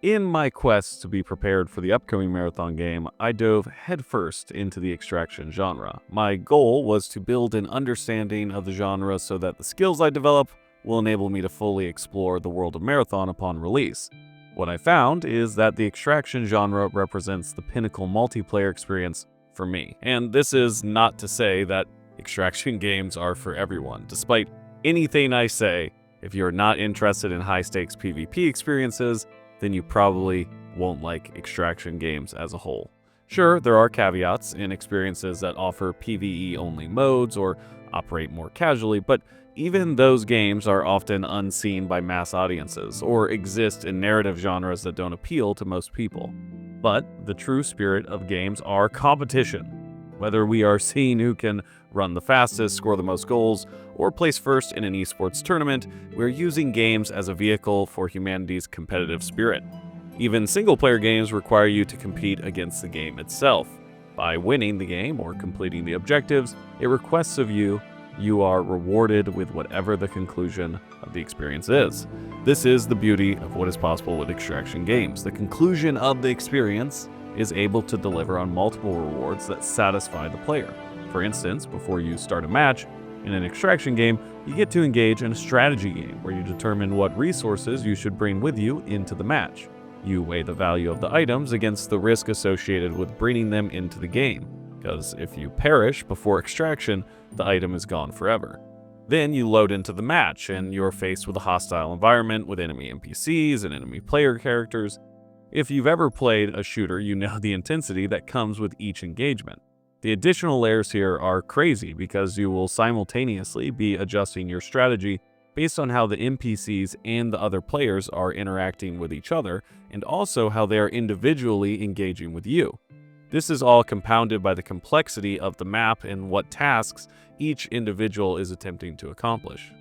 In my quest to be prepared for the upcoming marathon game, I dove headfirst into the extraction genre. My goal was to build an understanding of the genre so that the skills I develop will enable me to fully explore the world of marathon upon release. What I found is that the extraction genre represents the pinnacle multiplayer experience for me. And this is not to say that extraction games are for everyone. Despite anything I say, if you're not interested in high-stakes PvP experiences, then you probably won't like extraction games as a whole. Sure, there are caveats in experiences that offer PvE-only modes or operate more casually, but even those games are often unseen by mass audiences or exist in narrative genres that don't appeal to most people. But the true spirit of games are competition. Whether we are seeing who can run the fastest, score the most goals, or place first in an esports tournament, we're using games as a vehicle for humanity's competitive spirit. Even single-player games require you to compete against the game itself. By winning the game or completing the objectives it requests of you, you are rewarded with whatever the conclusion of the experience is. This is the beauty of what is possible with extraction games. The conclusion of the experience is able to deliver on multiple rewards that satisfy the player. For instance, before you start a match, in an extraction game, you get to engage in a strategy game where you determine what resources you should bring with you into the match. You weigh the value of the items against the risk associated with bringing them into the game, because if you perish before extraction, the item is gone forever. Then you load into the match, and you're faced with a hostile environment with enemy NPCs and enemy player characters. If you've ever played a shooter, you know the intensity that comes with each engagement. The additional layers here are crazy because you will simultaneously be adjusting your strategy based on how the NPCs and the other players are interacting with each other, and also how they are individually engaging with you. This is all compounded by the complexity of the map and what tasks each individual is attempting to accomplish.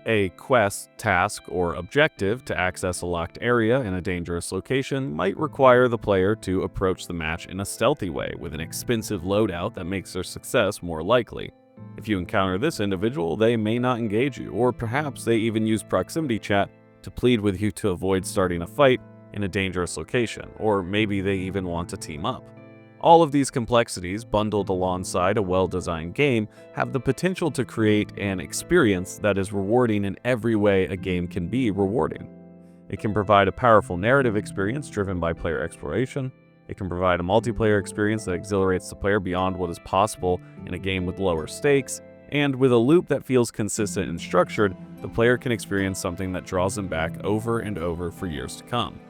A quest, task, or objective to access a locked area in a dangerous location might require the player to approach the match in a stealthy way with an expensive loadout that makes their success more likely. If you encounter this individual, they may not engage you, or perhaps they even use proximity chat to plead with you to avoid starting a fight in a dangerous location, or maybe they even want to team up. All of these complexities, bundled alongside a well-designed game, have the potential to create an experience that is rewarding in every way a game can be rewarding. It can provide a powerful narrative experience driven by player exploration. It can provide a multiplayer experience that exhilarates the player beyond what is possible in a game with lower stakes. And with a loop that feels consistent and structured, the player can experience something that draws them back over and over for years to come.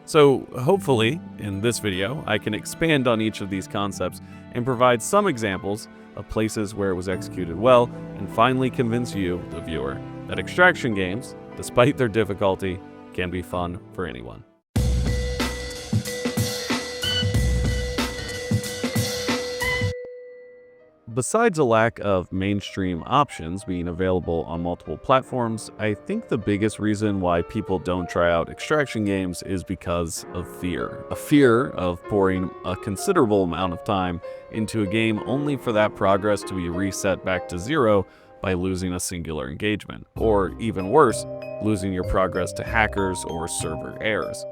So hopefully, in this video, I can expand on each of these concepts and provide some examples of places where it was executed well, and finally convince you, the viewer, that extraction games, despite their difficulty, can be fun for anyone. Besides a lack of mainstream options being available on multiple platforms, I think the biggest reason why people don't try out extraction games is because of fear. A fear of pouring a considerable amount of time into a game only for that progress to be reset back to zero by losing a singular engagement, or even worse, losing your progress to hackers or server errors.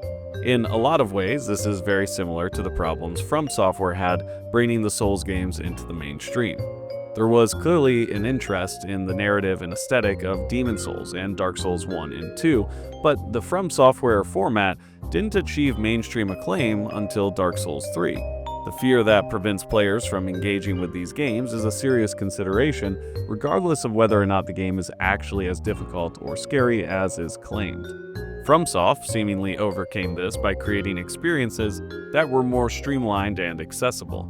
In a lot of ways, this is very similar to the problems From Software had bringing the Souls games into the mainstream. There was clearly an interest in the narrative and aesthetic of Demon Souls and Dark Souls 1 and 2, but the From Software format didn't achieve mainstream acclaim until Dark Souls 3. The fear that prevents players from engaging with these games is a serious consideration, regardless of whether or not the game is actually as difficult or scary as is claimed. FromSoft seemingly overcame this by creating experiences that were more streamlined and accessible.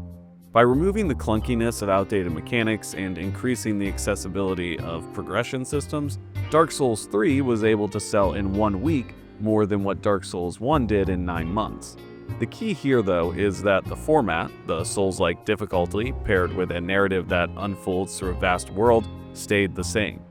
By removing the clunkiness of outdated mechanics and increasing the accessibility of progression systems, Dark Souls 3 was able to sell in 1 week more than what Dark Souls 1 did in 9 months. The key here, though, is that the format, the Souls-like difficulty, paired with a narrative that unfolds through a vast world, stayed the same.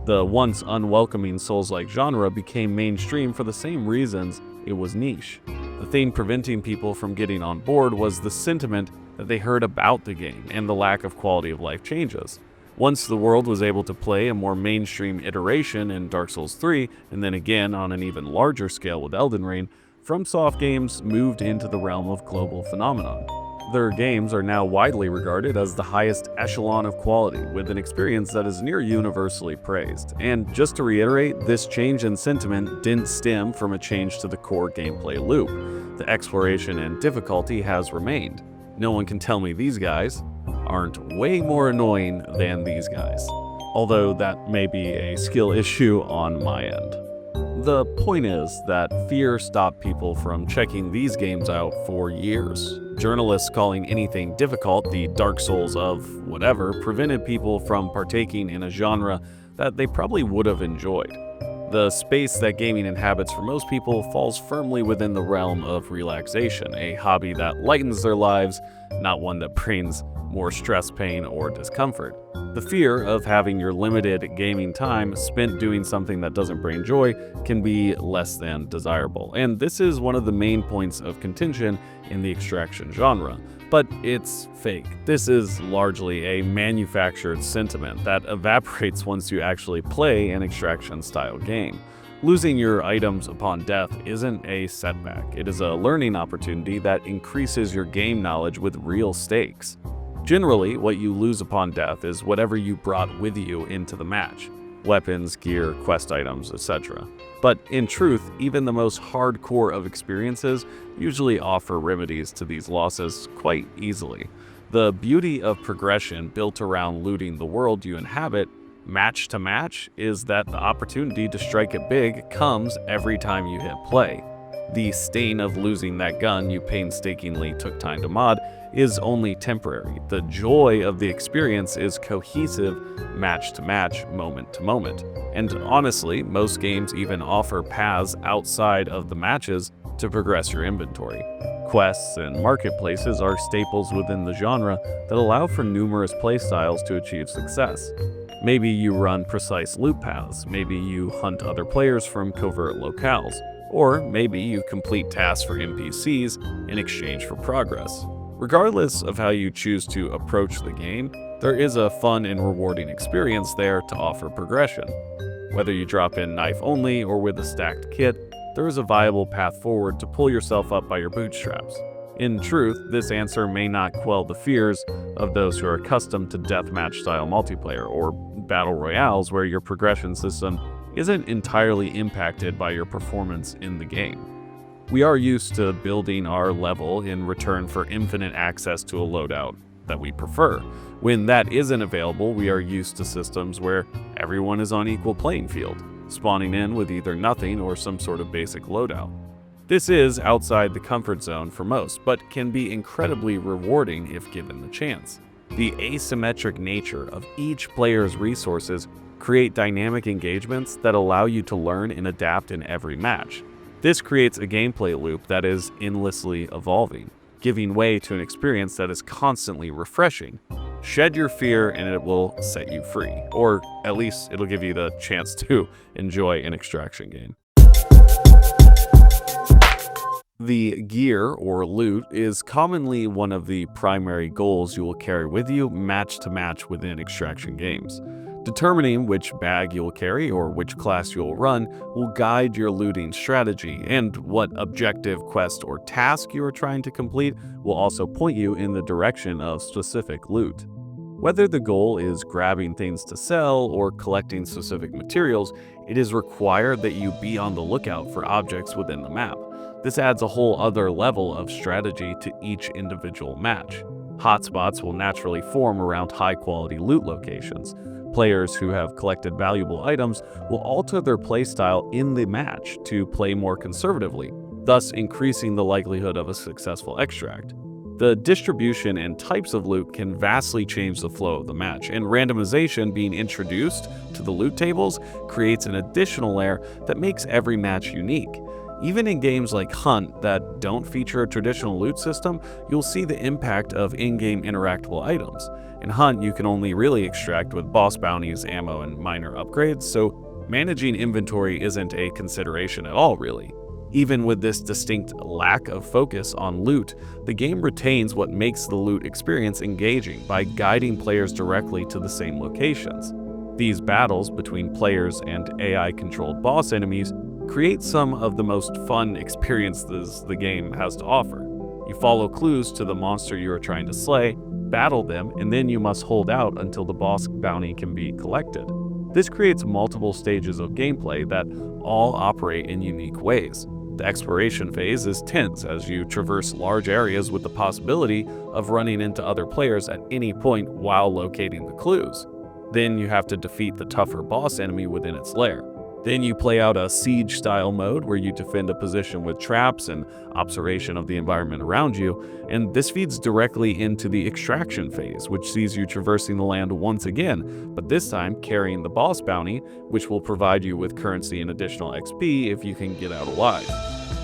The once unwelcoming Souls-like genre became mainstream for the same reasons it was niche. The thing preventing people from getting on board was the sentiment that they heard about the game and the lack of quality of life changes. Once the world was able to play a more mainstream iteration in Dark Souls 3, and then again on an even larger scale with Elden Ring, FromSoft games moved into the realm of global phenomenon. Their games are now widely regarded as the highest echelon of quality, with an experience that is near universally praised. And just to reiterate, this change in sentiment didn't stem from a change to the core gameplay loop. The exploration and difficulty has remained. No one can tell me these guys aren't way more annoying than these guys, although that may be a skill issue on my end. The point is that fear stopped people from checking these games out for years. Journalists calling anything difficult the Dark Souls of whatever prevented people from partaking in a genre that they probably would have enjoyed. The space that gaming inhabits for most people falls firmly within the realm of relaxation, a hobby that lightens their lives, not one that brings more stress, pain, or discomfort. The fear of having your limited gaming time spent doing something that doesn't bring joy can be less than desirable, and this is one of the main points of contention in the extraction genre. But it's fake. This is largely a manufactured sentiment that evaporates once you actually play an extraction-style game. Losing your items upon death isn't a setback. It is a learning opportunity that increases your game knowledge with real stakes. Generally, what you lose upon death is whatever you brought with you into the match. Weapons, gear, quest items, etc. But in truth, even the most hardcore of experiences usually offer remedies to these losses quite easily. The beauty of progression built around looting the world you inhabit match to match is that the opportunity to strike it big comes every time you hit play. The stain of losing that gun you painstakingly took time to mod is only temporary. The joy of the experience is cohesive, match to match, moment to moment. And honestly, most games even offer paths outside of the matches to progress your inventory. Quests and marketplaces are staples within the genre that allow for numerous playstyles to achieve success. Maybe you run precise loot paths, maybe you hunt other players from covert locales, or maybe you complete tasks for NPCs in exchange for progress. Regardless of how you choose to approach the game, there is a fun and rewarding experience there to offer progression. Whether you drop in knife only or with a stacked kit, there is a viable path forward to pull yourself up by your bootstraps. In truth, this answer may not quell the fears of those who are accustomed to deathmatch-style multiplayer or battle royales where your progression system isn't entirely impacted by your performance in the game. We are used to building our level in return for infinite access to a loadout that we prefer. When that isn't available, we are used to systems where everyone is on equal playing field, spawning in with either nothing or some sort of basic loadout. This is outside the comfort zone for most, but can be incredibly rewarding if given the chance. The asymmetric nature of each player's resources create dynamic engagements that allow you to learn and adapt in every match. This creates a gameplay loop that is endlessly evolving, giving way to an experience that is constantly refreshing. Shed your fear and it will set you free, or at least it'll give you the chance to enjoy an extraction game. The gear or loot is commonly one of the primary goals you will carry with you match to match within extraction games. Determining which bag you'll carry or which class you'll run will guide your looting strategy, and what objective, quest, or task you are trying to complete will also point you in the direction of specific loot. Whether the goal is grabbing things to sell or collecting specific materials, it is required that you be on the lookout for objects within the map. This adds a whole other level of strategy to each individual match. Hotspots will naturally form around high-quality loot locations. Players who have collected valuable items will alter their playstyle in the match to play more conservatively, thus increasing the likelihood of a successful extract. The distribution and types of loot can vastly change the flow of the match, and randomization being introduced to the loot tables creates an additional layer that makes every match unique. Even in games like Hunt that don't feature a traditional loot system, you'll see the impact of in-game interactable items. In Hunt, you can only really extract with boss bounties, ammo, and minor upgrades, so managing inventory isn't a consideration at all, really. Even with this distinct lack of focus on loot, the game retains what makes the loot experience engaging by guiding players directly to the same locations. These battles between players and AI-controlled boss enemies create some of the most fun experiences the game has to offer. You follow clues to the monster you are trying to slay, battle them, and then you must hold out until the boss bounty can be collected. This creates multiple stages of gameplay that all operate in unique ways. The exploration phase is tense as you traverse large areas with the possibility of running into other players at any point while locating the clues. Then you have to defeat the tougher boss enemy within its lair. Then you play out a siege-style mode where you defend a position with traps and observation of the environment around you, and this feeds directly into the extraction phase, which sees you traversing the land once again, but this time carrying the boss bounty, which will provide you with currency and additional XP if you can get out alive.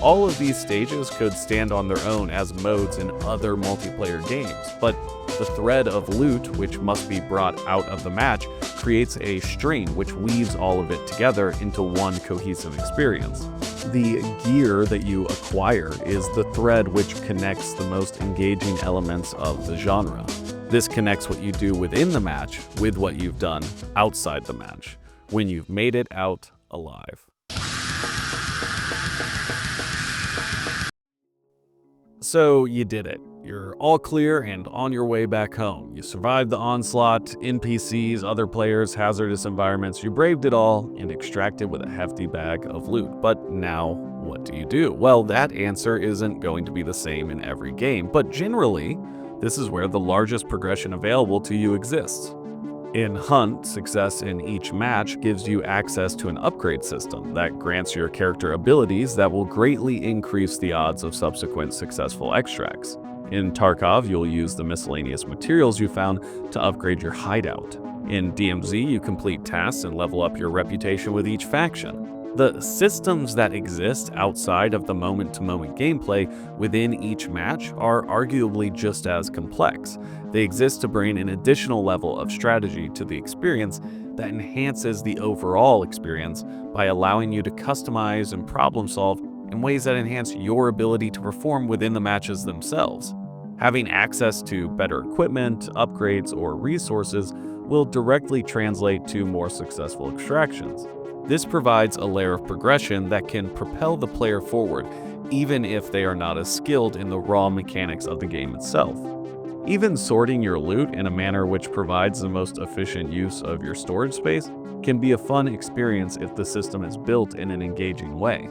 All of these stages could stand on their own as modes in other multiplayer games, but the thread of loot, which must be brought out of the match, creates a string which weaves all of it together into one cohesive experience. The gear that you acquire is the thread which connects the most engaging elements of the genre. This connects what you do within the match with what you've done outside the match, when you've made it out alive. So you did it. You're all clear and on your way back home. You survived the onslaught, NPCs, other players, hazardous environments. You braved it all and extracted with a hefty bag of loot. But now, what do? Well, that answer isn't going to be the same in every game, but generally, this is where the largest progression available to you exists. In Hunt, success in each match gives you access to an upgrade system that grants your character abilities that will greatly increase the odds of subsequent successful extracts. In Tarkov, you'll use the miscellaneous materials you found to upgrade your hideout. In DMZ, you complete tasks and level up your reputation with each faction. The systems that exist outside of the moment-to-moment gameplay within each match are arguably just as complex. They exist to bring an additional level of strategy to the experience that enhances the overall experience by allowing you to customize and problem solve in ways that enhance your ability to perform within the matches themselves. Having access to better equipment, upgrades, or resources will directly translate to more successful extractions. This provides a layer of progression that can propel the player forward, even if they are not as skilled in the raw mechanics of the game itself. Even sorting your loot in a manner which provides the most efficient use of your storage space can be a fun experience if the system is built in an engaging way.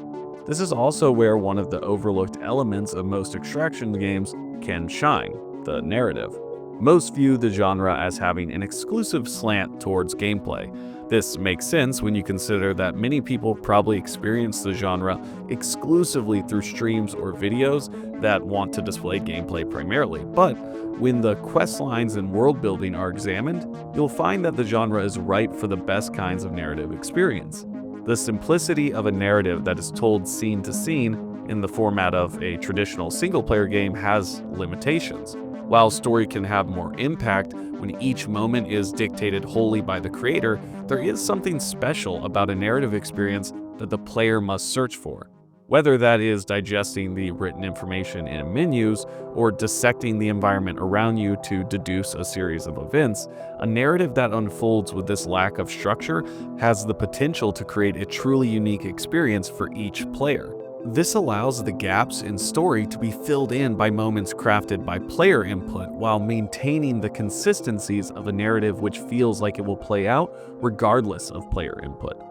This is also where one of the overlooked elements of most extraction games can shine: the narrative. Most view the genre as having an exclusive slant towards gameplay. This makes sense when you consider that many people probably experience the genre exclusively through streams or videos that want to display gameplay primarily. But when the quest lines and world building are examined, you'll find that the genre is ripe for the best kinds of narrative experience. The simplicity of a narrative that is told scene to scene in the format of a traditional single-player game has limitations. While story can have more impact when each moment is dictated wholly by the creator, there is something special about a narrative experience that the player must search for. Whether that is digesting the written information in menus or dissecting the environment around you to deduce a series of events, a narrative that unfolds with this lack of structure has the potential to create a truly unique experience for each player. This allows the gaps in story to be filled in by moments crafted by player input while maintaining the consistencies of a narrative which feels like it will play out regardless of player input,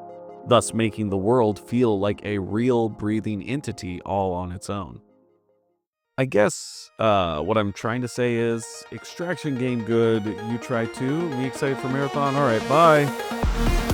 thus making the world feel like a real breathing entity all on its own. I guess what I'm trying to say is, extraction game good, you try too, me excited for Marathon, alright, bye!